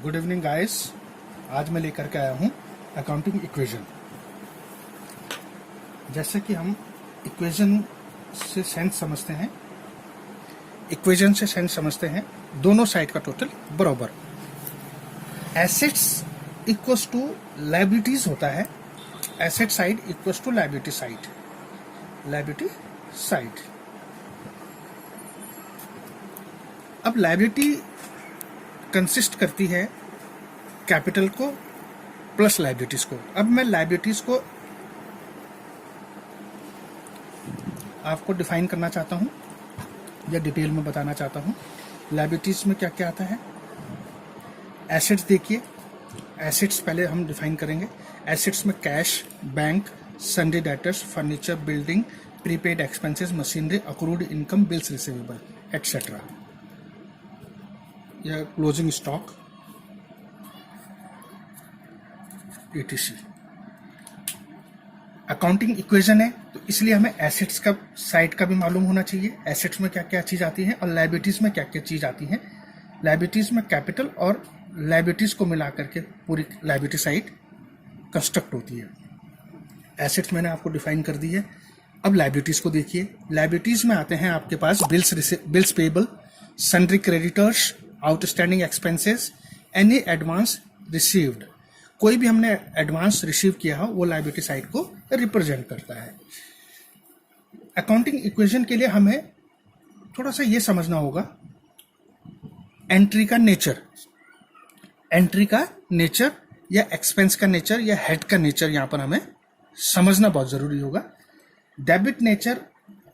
Good evening guys. आज मैं लेकर के आया हूँ अकाउंटिंग इक्वेशन। जैसे कि हम इक्वेशन से सेंस समझते हैं, दोनों साइड का टोटल बराबर। एसेट्स इक्वल्स टू लायबिलिटीज होता है, asset side equals to liability side. अब लायबिलिटी कंसिस्ट करती है कैपिटल को प्लस लायबिलिटीज को। अब मैं लायबिलिटीज को आपको डिफाइन करना चाहता हूं या डिटेल में बताना चाहता हूं। लायबिलिटीज में क्या क्या आता है। एसेट्स देखिए, एसेट्स पहले हम डिफाइन करेंगे। एसेट्स में cash, bank, sundry debtors, furniture, building, prepaid expenses, machinery, accrued income, bills receivable et cetera, या closing stock etc। Accounting equation है तो इसलिए हमें एसेट्स का साइड का भी मालूम होना चाहिए। एसेट्स में क्या क्या चीज आती है और लायबिलिटीज में क्या क्या चीज आती है। लायबिलिटीज में कैपिटल और लायबिलिटीज को मिला करके पूरी लायबिलिटी साइड कंस्ट्रक्ट होती है। एसेट्स मैंने आपको डिफाइन कर दी है। अब लायबिलिटीज को देखिए। लायबिलिटीज में आते हैं आपके पास bills payable, sundry creditors, outstanding expenses, any advance received. कोई भी हमने एडवांस रिसीव किया हो वो लायबिलिटी साइड को रिप्रेजेंट करता है। अकाउंटिंग इक्वेशन के लिए हमें थोड़ा सा ये समझना होगा एंट्री का नेचर या एक्सपेंस का नेचर या हेड का नेचर यहां पर हमें समझना बहुत जरूरी होगा। डेबिट नेचर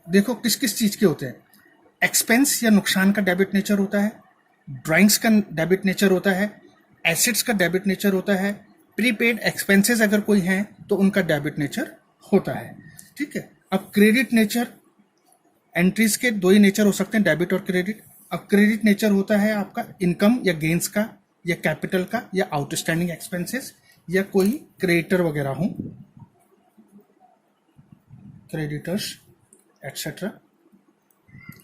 देखो किस किस चीज के होते हैं। एक्सपेंस या नुकसान का डेबिट नेचर होता है, ड्राइंग्स का डेबिट नेचर होता है, एसेट्स का डेबिट नेचर होता है, प्रीपेड एक्सपेंसेस अगर कोई हैं तो उनका डेबिट नेचर होता है। ठीक है। अब क्रेडिट नेचर, एंट्रीज के दो ही नेचर हो सकते हैं, डेबिट और क्रेडिट। अब क्रेडिट नेचर होता है आपका इनकम या गेन्स का या कैपिटल का या आउटस्टैंडिंग एक्सपेंसेस या कोई क्रेडिटर वगैरह हो, क्रेडिटर्स एटसेट्रा।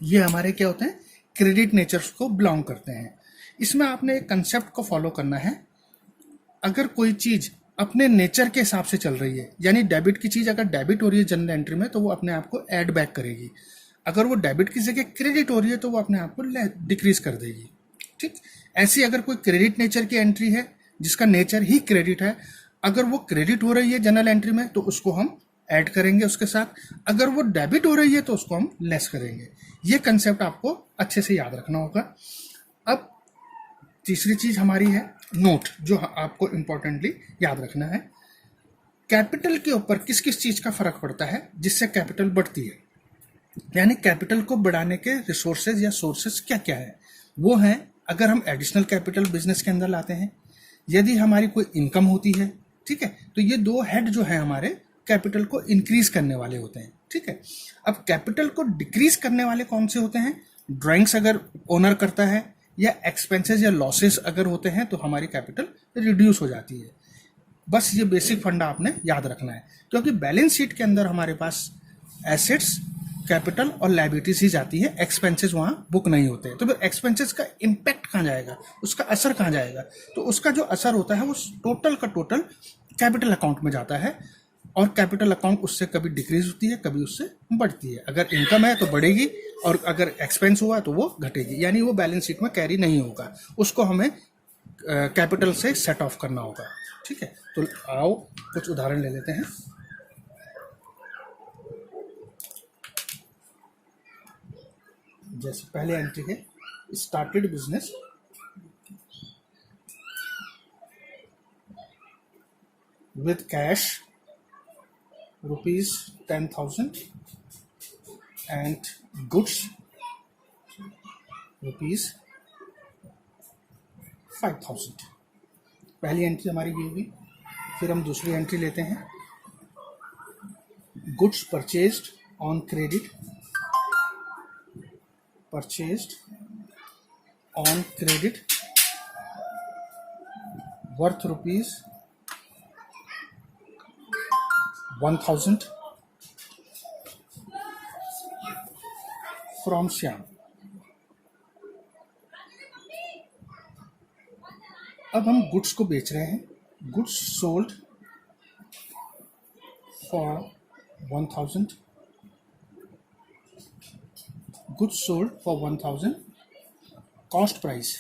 ये हमारे क्या होते हैं, क्रेडिट नेचर्स को बिलोंग करते हैं। इसमें आपने एक कंसेप्ट को फॉलो करना है। अगर कोई चीज अपने नेचर के हिसाब से चल रही है, यानी डेबिट की चीज अगर डेबिट हो रही है जनरल एंट्री में तो वो अपने आप को ऐड बैक करेगी। अगर वो डेबिट की जगह क्रेडिट हो रही है तो वो अपने आप को डिक्रीज कर देगी। ठीक। ऐसी अगर कोई क्रेडिट नेचर की एंट्री है जिसका नेचर ही क्रेडिट है, अगर वो क्रेडिट हो रही है जनरल एंट्री में तो उसको हम ऐड करेंगे उसके साथ। अगर वो डेबिट हो रही है तो उसको हम लेस करेंगे। ये कंसेप्ट आपको अच्छे से याद रखना होगा। अब तीसरी चीज हमारी है नोट, जो आपको इंपॉर्टेंटली याद रखना है। कैपिटल के ऊपर किस किस चीज का फर्क पड़ता है जिससे कैपिटल बढ़ती है, यानी कैपिटल को बढ़ाने के रिसोर्सेज या सोर्सेज क्या क्या है। वो हैं, अगर हम एडिशनल कैपिटल बिजनेस के अंदर लाते हैं, यदि हमारी कोई इनकम होती है, ठीक है, तो ये दो हेड जो है हमारे कैपिटल को इंक्रीज करने वाले होते हैं। ठीक है। अब कैपिटल को डिक्रीज करने वाले कौन से होते हैं। ड्राइंग्स अगर ओनर करता है या एक्सपेंसेस या लॉसेस अगर होते हैं तो हमारी कैपिटल रिड्यूस हो जाती है। बस ये बेसिक फंडा आपने याद रखना है, क्योंकि बैलेंस शीट के अंदर हमारे पास एसेट्स, कैपिटल और लायबिलिटीज ही जाती है, एक्सपेंसेस वहां बुक नहीं होते हैं। तो फिर एक्सपेंसेस का इंपैक्ट कहां जाएगा, उसका असर कहां जाएगा, तो उसका जो असर होता है वो टोटल का टोटल कैपिटल अकाउंट में जाता है। और कैपिटल अकाउंट उससे कभी डिक्रीज होती है, कभी उससे बढ़ती है। अगर इनकम है तो बढ़ेगी और अगर एक्सपेंस हुआ तो वो घटेगी, यानी वो बैलेंस शीट में कैरी नहीं होगा। उसको हमें कैपिटल से सेट ऑफ करना होगा। ठीक है। तो आओ कुछ उदाहरण ले लेते हैं। जैसे पहले एंट्री है started business with cash ₹10,000 and goods ₹5,000। पहली एंट्री हमारी ये हुई। फिर हम दूसरी एंट्री लेते हैं। Goods purchased on credit, worth ₹1,000 from Shyam. अब हम गुड्स को बेच रहे हैं. Goods sold for 1000. Goods sold for 1000. Cost price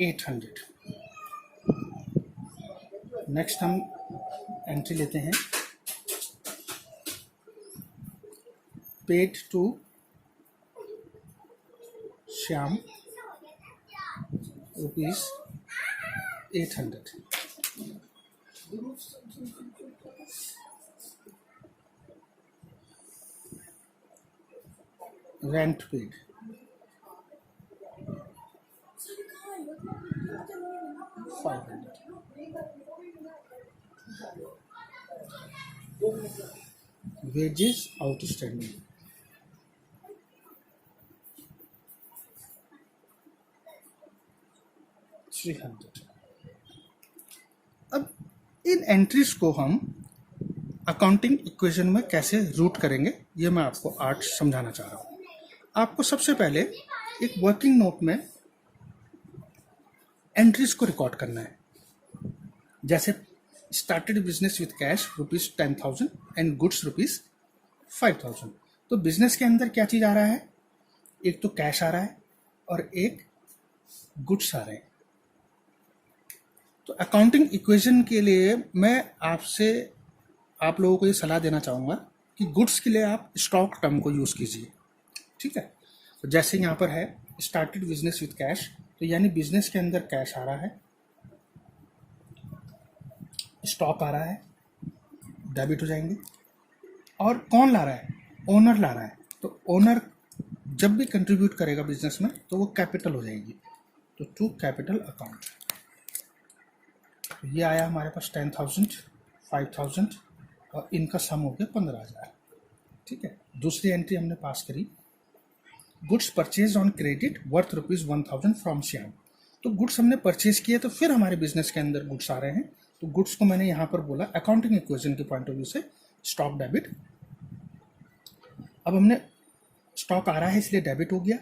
800. Next हम एंट्री लेते हैं. Paid to Shyam ₹800. Rent paid ₹500. Wages outstanding $300. अब इन एंट्रीज को हम अकाउंटिंग इक्वेशन में कैसे रूट करेंगे ये मैं आपको आज समझाना चाह रहा हूँ. आपको सबसे पहले एक वर्किंग नोट में एंट्रीज को रिकॉर्ड करना है. जैसे started business with cash ₹10,000 and goods ₹5,000. तो बिजनेस के अंदर क्या चीज आ रहा है? एक तो कैश आ रहा है और एक गुड्स आ रहे हैं. तो अकाउंटिंग इक्वेशन के लिए मैं आप लोगों को ये सलाह देना चाहूँगा कि गुड्स के लिए आप स्टॉक टर्म को यूज़ कीजिए. ठीक है. तो जैसे यहाँ पर है स्टार्टेड बिजनेस विथ कैश, तो यानी बिजनेस के अंदर कैश आ रहा है, स्टॉक आ रहा है, डेबिट हो जाएंगे. और कौन ला रहा है? ओनर ला रहा है. तो ओनर जब भी कंट्रीब्यूट करेगा बिजनेस में तो वो कैपिटल हो जाएगी. तो टू कैपिटल अकाउंट. ये आया हमारे पास 10,000, 5,000 और इनका सम हो गया 15,000. ठीक है. दूसरी एंट्री हमने पास करी, goods purchase on credit worth ₹1,000 from Shyam. तो गुड्स हमने परचेज किए तो फिर हमारे बिजनेस के अंदर गुड्स आ रहे हैं. तो गुड्स को मैंने यहाँ पर बोला अकाउंटिंग इक्वेशन के पॉइंट ऑफ व्यू से स्टॉक डेबिट. अब हमने स्टॉक आ रहा है इसलिए डेबिट हो गया.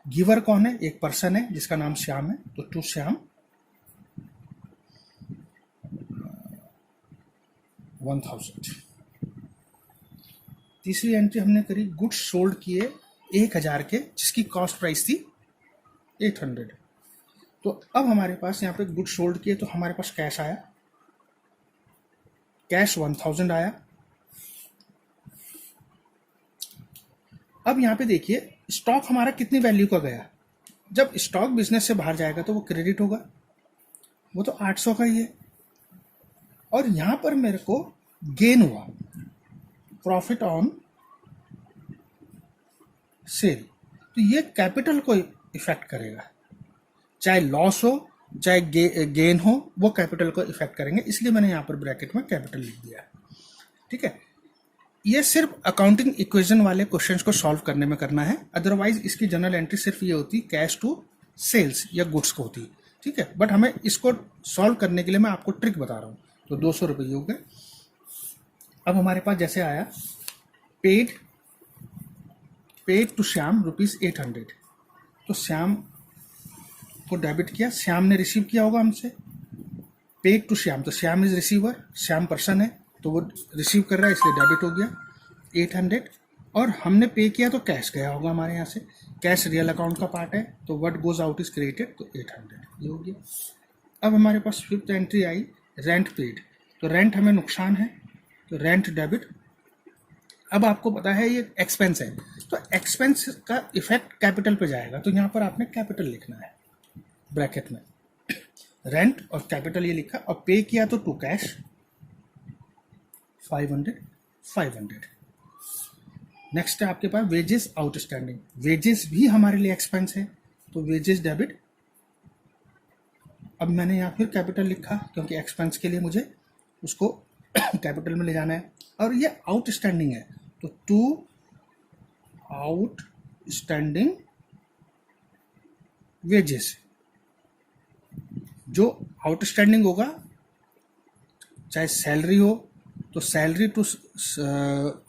गिवर कौन है? एक पर्सन है जिसका नाम श्याम है. तो टू श्याम 1,000. तीसरी एंट्री हमने करी, गुड्स सोल्ड किए 1,000 के जिसकी कॉस्ट प्राइस थी 800. तो अब हमारे पास यहाँ पे गुड्स सोल्ड किए तो हमारे पास कैश आया, कैश 1,000 आया. अब यहाँ पे देखिए स्टॉक हमारा कितनी वैल्यू का गया. जब स्टॉक बिजनेस से बाहर जाएगा तो वो क्रेडिट होगा, वो तो 800 का ही है. और यहां पर मेरे को गेन हुआ, प्रॉफिट ऑन सेल. तो ये कैपिटल को इफेक्ट करेगा, चाहे लॉस हो चाहे गेन हो, वो कैपिटल को इफेक्ट करेंगे. इसलिए मैंने यहाँ पर ब्रैकेट में कैपिटल लिख दिया. ठीक है. ये सिर्फ अकाउंटिंग इक्वेशन वाले क्वेश्चंस को सॉल्व करने में करना है. अदरवाइज इसकी जनरल एंट्री सिर्फ ये होती कैश टू सेल्स या गुड्स को होती. ठीक है. बट हमें इसको सॉल्व करने के लिए मैं आपको ट्रिक बता रहा हूँ. तो 200 रुपये हो गए. अब हमारे पास जैसे आया पेड टू श्याम ₹800. तो श्याम को डेबिट किया, श्याम ने रिसीव किया होगा हमसे. पेड टू श्याम, तो Shyam is receiver, Shyam person है तो वो रिसीव कर रहा है इसलिए डेबिट हो गया 800. और हमने पे किया तो कैश गया होगा हमारे यहाँ से, कैश रियल अकाउंट का पार्ट है तो what goes out is created, तो 800 ये हो गया. अब हमारे पास fifth entry I rent paid. तो रेंट हमें नुकसान है तो रेंट डेबिट. अब आपको पता है ये एक्सपेंस है तो एक्सपेंस का इफेक्ट कैपिटल पे जाएगा. तो यहाँ पर आपने कैपिटल लिखना है ब्रैकेट में, रेंट और कैपिटल ये लिखा. और पे किया तो टू कैश 500. नेक्स्ट है आपके पास वेजेस आउटस्टैंडिंग. वेजेस भी हमारे लिए एक्सपेंस है तो वेजेस डेबिट. अब मैंने यहाँ फिर कैपिटल लिखा क्योंकि एक्सपेंस के लिए मुझे उसको कैपिटल में ले जाना है. और ये आउटस्टैंडिंग है तो टू आउटस्टैंडिंग वेजेस. जो आउटस्टैंडिंग होगा चाहे सैलरी हो तो salary to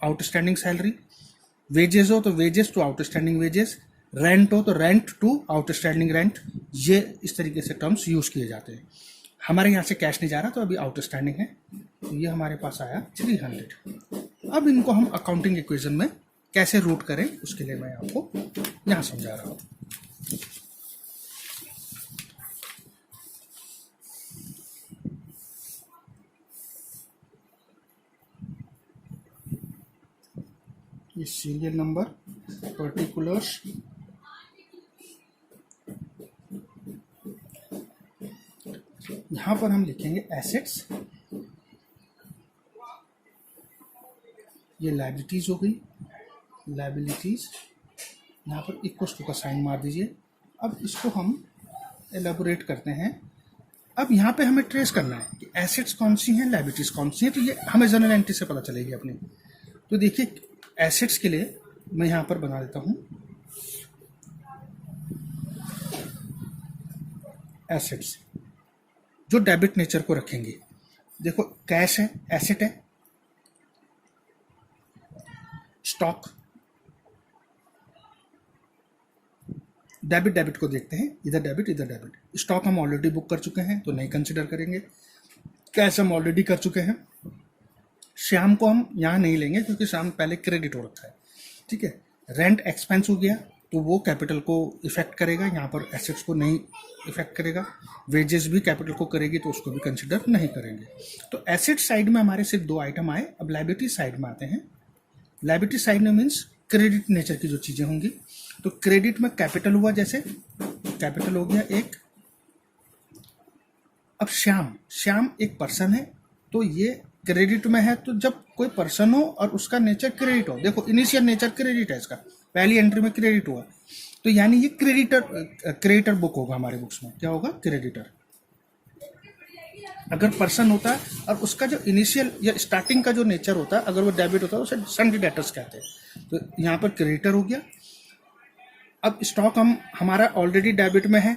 outstanding salary, wages हो तो wages to outstanding wages, rent हो तो रेंट टू आउटस्टैंडिंग रेंट. ये इस तरीके से टर्म्स यूज किए जाते हैं। हमारे यहाँ से कैश नहीं जा रहा तो अभी आउटस्टैंडिंग है, तो ये हमारे पास आया 300। अब इनको हम अकाउंटिंग इक्वेशन में कैसे रूट करें उसके लिए मैं आपको यहाँ समझा रहा हूँ। ये सीरियल नंबर, पर्टिकुलर्स, यहां पर हम लिखेंगे एसेट्स, ये लायबिलिटीज हो गई, लायबिलिटीज, यहाँ पर इक्वल टू का साइन मार दीजिए। अब इसको हम एलेबोरेट करते हैं। अब यहाँ पे हमें ट्रेस करना है कि एसेट्स कौन सी हैं, लायबिलिटीज कौन सी हैं, तो ये हमें जर्नल एंट्री से पता चलेगी अपनी। तो देखिए एसेट्स के लिए मैं यहाँ पर बना देता हूँ एसेट्स जो डेबिट नेचर को रखेंगे। देखो कैश है, एसेट है, स्टॉक, डेबिट डेबिट को देखते हैं, इधर डेबिट इधर डेबिट। स्टॉक हम ऑलरेडी बुक कर चुके हैं तो नहीं कंसिडर करेंगे। कैश हम ऑलरेडी कर चुके हैं। श्याम को हम यहाँ नहीं लेंगे क्योंकि श्याम पहले क्रेडिट हो रखा है, ठीक है। रेंट एक्सपेंस हो गया तो वो कैपिटल को इफेक्ट करेगा, यहाँ पर एसेट्स को नहीं इफेक्ट करेगा। वेजेस भी कैपिटल को करेगी तो उसको भी कंसिडर नहीं करेंगे। तो एसेट साइड में हमारे सिर्फ 2 आइटम आए। अब लायबिलिटी साइड में आते हैं। लायबिलिटी साइड में मीन्स क्रेडिट नेचर की जो चीजें होंगी। तो क्रेडिट में कैपिटल हुआ, जैसे कैपिटल हो गया एक। अब श्याम एक पर्सन है तो ये क्रेडिट में है। तो जब कोई पर्सन हो और उसका नेचर क्रेडिट हो, देखो इनिशियल नेचर क्रेडिट है इसका, पहली एंट्री में क्रेडिट हुआ, तो यानी ये क्रेडिटर बुक होगा हमारे बुक्स में। क्या होगा? क्रेडिटर। अगर पर्सन होता है और उसका जो इनिशियल या स्टार्टिंग का जो नेचर होता है, अगर वो डेबिट होता है उसे सन्डी डेटर्स कहते हैं। तो यहाँ पर क्रेडिटर हो गया। अब स्टॉक हमारा ऑलरेडी डेबिट में है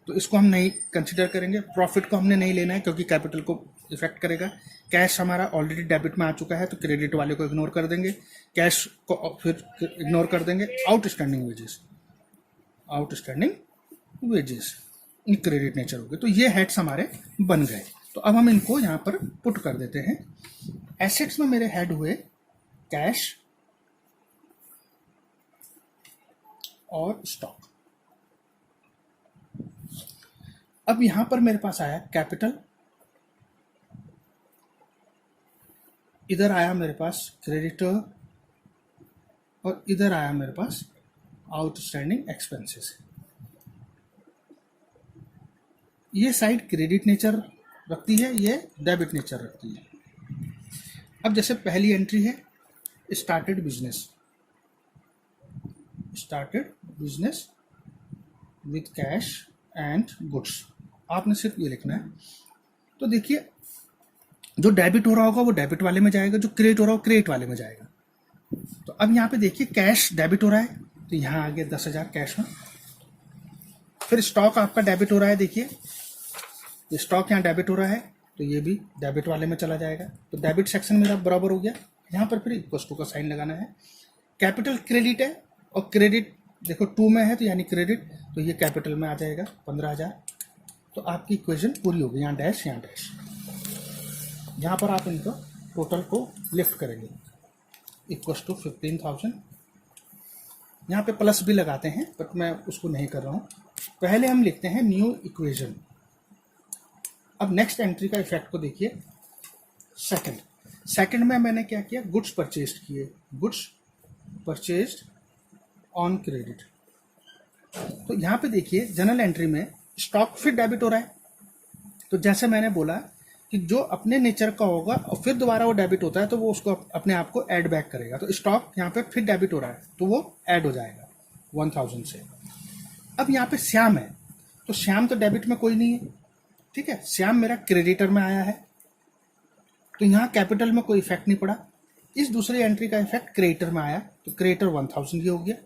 तो इसको हम नहीं कंसिडर करेंगे। प्रॉफिट को हमने नहीं लेना है क्योंकि कैपिटल को इफेक्ट करेगा। कैश हमारा ऑलरेडी डेबिट में आ चुका है तो क्रेडिट वाले को इग्नोर कर देंगे, कैश को फिर इग्नोर कर देंगे। आउटस्टैंडिंग वेजेस क्रेडिट नेचर हो गए। तो ये हेड्स हमारे बन गए। तो अब हम इनको यहाँ पर पुट कर देते हैं। एसेट्स में मेरे हेड हुए कैश और स्टॉक। अब यहां पर मेरे पास आया कैपिटल, इधर आया मेरे पास क्रेडिटर और इधर आया मेरे पास आउटस्टैंडिंग एक्सपेंसेस। ये साइड क्रेडिट नेचर रखती है, ये डेबिट नेचर रखती है। अब जैसे पहली एंट्री है started business with cash and goods. आपने सिर्फ ये लिखना है। तो देखिए जो डेबिट हो रहा होगा वो डेबिट वाले में जाएगा, जो क्रेडिट हो रहा होगा क्रेडिट वाले में जाएगा। तो अब यहाँ पे देखिए कैश डेबिट हो रहा है तो यहाँ आ गया 10,000 कैश में। फिर स्टॉक आपका डेबिट हो रहा है, देखिए स्टॉक यहाँ डेबिट हो रहा है तो ये भी डेबिट वाले में चला जाएगा। तो डेबिट सेक्शन मेरा बराबर हो गया। यहाँ पर फिर इक्वल टू का साइन लगाना है। कैपिटल क्रेडिट है और क्रेडिट देखो 2 में है तो यानी क्रेडिट, तो ये कैपिटल में आ जाएगा 15,000। तो आपकी इक्वेशन पूरी होगी। यहाँ डैश यहाँ डैश। यहाँ पर आप इनको टोटल को लिफ्ट करेंगे इक्वल टू 15,000। यहाँ पे प्लस भी लगाते हैं बट मैं उसको नहीं कर रहा हूँ। पहले हम लिखते हैं न्यू इक्वेशन। अब नेक्स्ट एंट्री का इफेक्ट को देखिए। सेकंड में मैंने क्या किया? गुड्स परचेज किए, गुड्स परचेज्ड ऑन क्रेडिट। तो यहाँ पे देखिए जनरल एंट्री में स्टॉक फिर डेबिट हो रहा है। तो जैसे मैंने बोला कि जो अपने नेचर का होगा और फिर दोबारा वो डेबिट होता है तो वो उसको अपने आप को ऐड बैक करेगा। तो स्टॉक यहाँ पे फिर डेबिट हो रहा है तो वो ऐड हो जाएगा 1000 से। अब यहाँ पे श्याम है तो श्याम तो डेबिट में कोई नहीं है, ठीक है। श्याम मेरा क्रेडिटर में आया है तो यहाँ कैपिटल में कोई इफेक्ट नहीं पड़ा। इस दूसरी एंट्री का इफेक्ट क्रेडिटर में आया तो क्रेडिटर 1000 ये हो गया।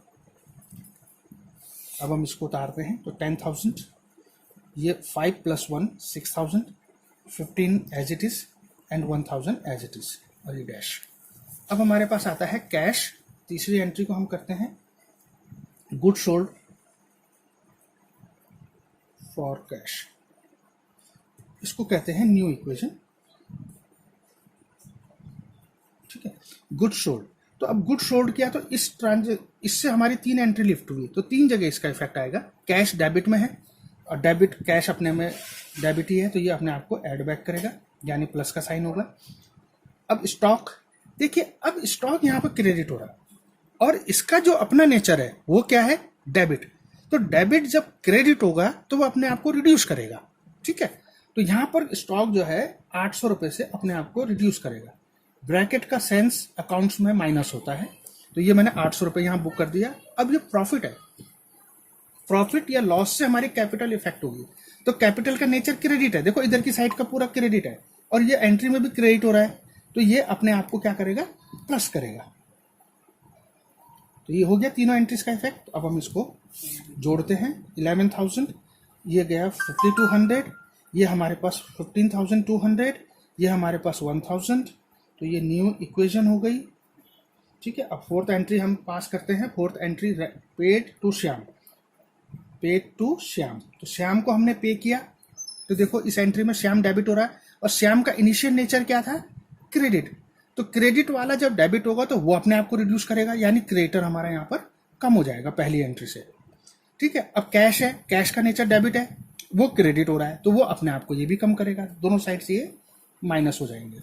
अब हम इसको उतारते हैं तो 10,000, ये 5 + 1 6,000, 15 as it is and 1000 as it is और ये डैश। अब हमारे पास आता है कैश। तीसरी एंट्री को हम करते हैं गुड सोल्ड फॉर कैश, इसको कहते हैं न्यू इक्वेशन। ठीक है, गुड सोल्ड। तो अब गुड सोल्ड किया तो इससे हमारी 3 एंट्री लिफ्ट हुई, तो 3 जगह इसका इफेक्ट आएगा। कैश डेबिट में है और डेबिट कैश अपने में डेबिट ही है, तो ये अपने आप को ऐड बैक करेगा, यानी प्लस का साइन होगा। अब स्टॉक देखिए, अब स्टॉक यहाँ पर क्रेडिट हो रहा है और इसका जो अपना नेचर है वो क्या है, डेबिट। तो डेबिट जब क्रेडिट होगा तो वो अपने आप को रिड्यूस करेगा। ठीक है, तो यहाँ पर स्टॉक जो है 800 रुपये से अपने आप को रिड्यूस करेगा। ब्रैकेट का सेंस अकाउंट्स में माइनस होता है, तो ये मैंने 800 रुपये यहाँ बुक कर दिया। अब ये प्रॉफिट है, प्रॉफिट या लॉस से हमारी कैपिटल इफेक्ट होगी। तो कैपिटल का नेचर क्रेडिट है, देखो इधर की साइड का पूरा क्रेडिट है और ये एंट्री में भी क्रेडिट हो रहा है, तो ये अपने आप को क्या करेगा, प्लस करेगा। तो ये हो गया तीनों एंट्रीज का इफेक्ट। अब हम इसको जोड़ते हैं। 11,000, ये गया 5,200, ये हमारे पास 15,200, ये हमारे पास 1,000, तो ये न्यू इक्वेशन हो गई। ठीक है, अब फोर्थ एंट्री हम पास करते हैं। Fourth entry paid to Shyam, paid to Shyam. तो श्याम को हमने पे किया, तो देखो इस एंट्री में श्याम डेबिट हो रहा है और श्याम का इनिशियल नेचर क्या था, क्रेडिट। तो क्रेडिट वाला जब डेबिट होगा तो वो अपने आप को रिड्यूस करेगा, यानी क्रेडिटर हमारा यहाँ पर कम हो जाएगा पहली एंट्री से। ठीक है, अब कैश है, कैश का नेचर डेबिट है, वो क्रेडिट हो रहा है, तो वो अपने आप को ये भी कम करेगा, दोनों साइड से ये माइनस हो जाएंगे।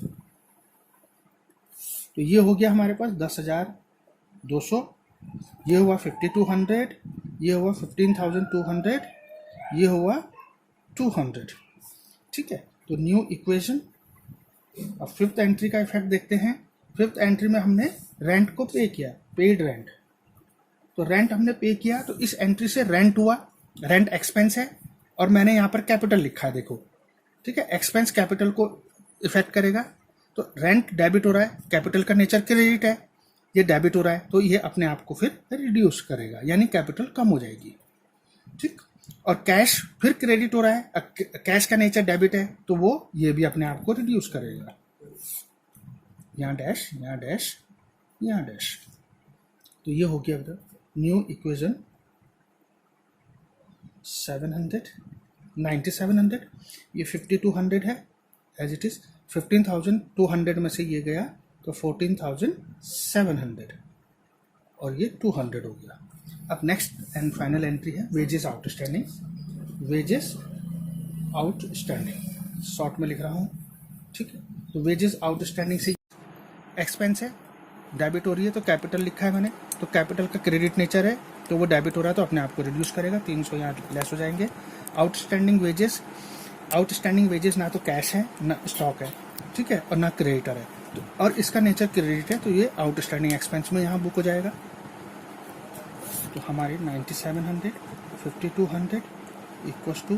तो ये हो गया हमारे पास 10,200, ये हुआ 5,200, ये हुआ 15,200, ये हुआ 200। ठीक है, तो न्यू इक्वेशन। अब फिफ्थ एंट्री का इफेक्ट देखते हैं। फिफ्थ एंट्री में हमने रेंट को पे किया, पेड रेंट। तो रेंट हमने पे किया, तो इस एंट्री से रेंट हुआ, रेंट एक्सपेंस है और मैंने यहाँ पर कैपिटल लिखा है, देखो। ठीक है, एक्सपेंस कैपिटल को इफेक्ट करेगा। तो रेंट डेबिट हो रहा है, कैपिटल का नेचर क्रेडिट है, ये डेबिट हो रहा है, तो ये अपने आप को फिर रिड्यूस करेगा, यानी कैपिटल कम हो जाएगी। ठीक, और कैश फिर क्रेडिट हो रहा है, कैश का नेचर डेबिट है, तो वो ये भी अपने आप को रिड्यूस करेगा। यहाँ डैश, यहाँ डैश, यहाँ डैश, तो ये हो गया न्यू इक्वेशन 700, 9700, ये 5,200 है एज इट इज। 15,200 में से ये गया तो 14,700 और ये 200 हो गया। अब नेक्स्ट एंड फाइनल एंट्री है wages outstanding. Wages outstanding short में लिख रहा हूँ। ठीक है, तो वेजेस आउटस्टैंडिंग से एक्सपेंस है, डेबिट हो रही है, तो कैपिटल लिखा है मैंने, तो कैपिटल का क्रेडिट नेचर है, तो वो डेबिट हो रहा है, तो अपने आप को रिड्यूस करेगा, 300 यहाँ लेस हो जाएंगे। आउटस्टैंडिंग वेजेस, आउटस्टैंडिंग वेजेस ना तो कैश है ना स्टॉक है, ठीक है, और ना क्रेडिटर है, तो और इसका नेचर क्रेडिट है, तो ये आउटस्टैंडिंग एक्सपेंस में यहाँ बुक हो जाएगा। तो हमारी 9700, 5,200 इक्वस टू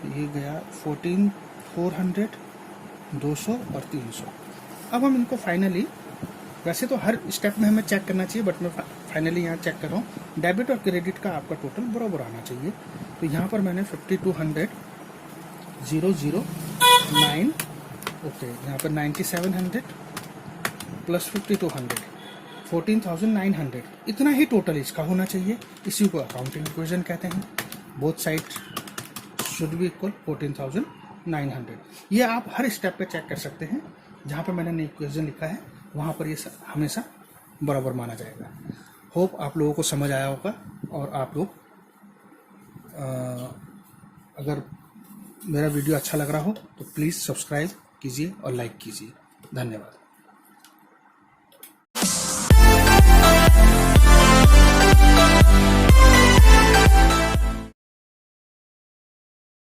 ये गया 14,400, 200 और 300। अब हम इनको फाइनली, वैसे तो हर स्टेप में हमें चेक करना चाहिए, बट मैं फाइनली यहाँ चेक कर रहा हूँ डेबिट और क्रेडिट का आपका टोटल बराबर आना चाहिए। तो यहाँ पर मैंने 5,200 009, ओके, यहाँ पर 9700 प्लस 5,200 14,900, इतना ही टोटल इसका होना चाहिए। इसी को अकाउंटिंग इक्वेशन कहते हैं। Both side should be equal 14,900। ये आप हर स्टेप पे चेक कर सकते हैं, जहाँ पर मैंने इक्वेशन लिखा है वहाँ पर ये हमेशा बराबर माना जाएगा। होप आप लोगों को समझ आया होगा, और आप लोग अगर मेरा वीडियो अच्छा लग रहा हो तो प्लीज़ सब्सक्राइब कीजिए और लाइक कीजिए। धन्यवाद।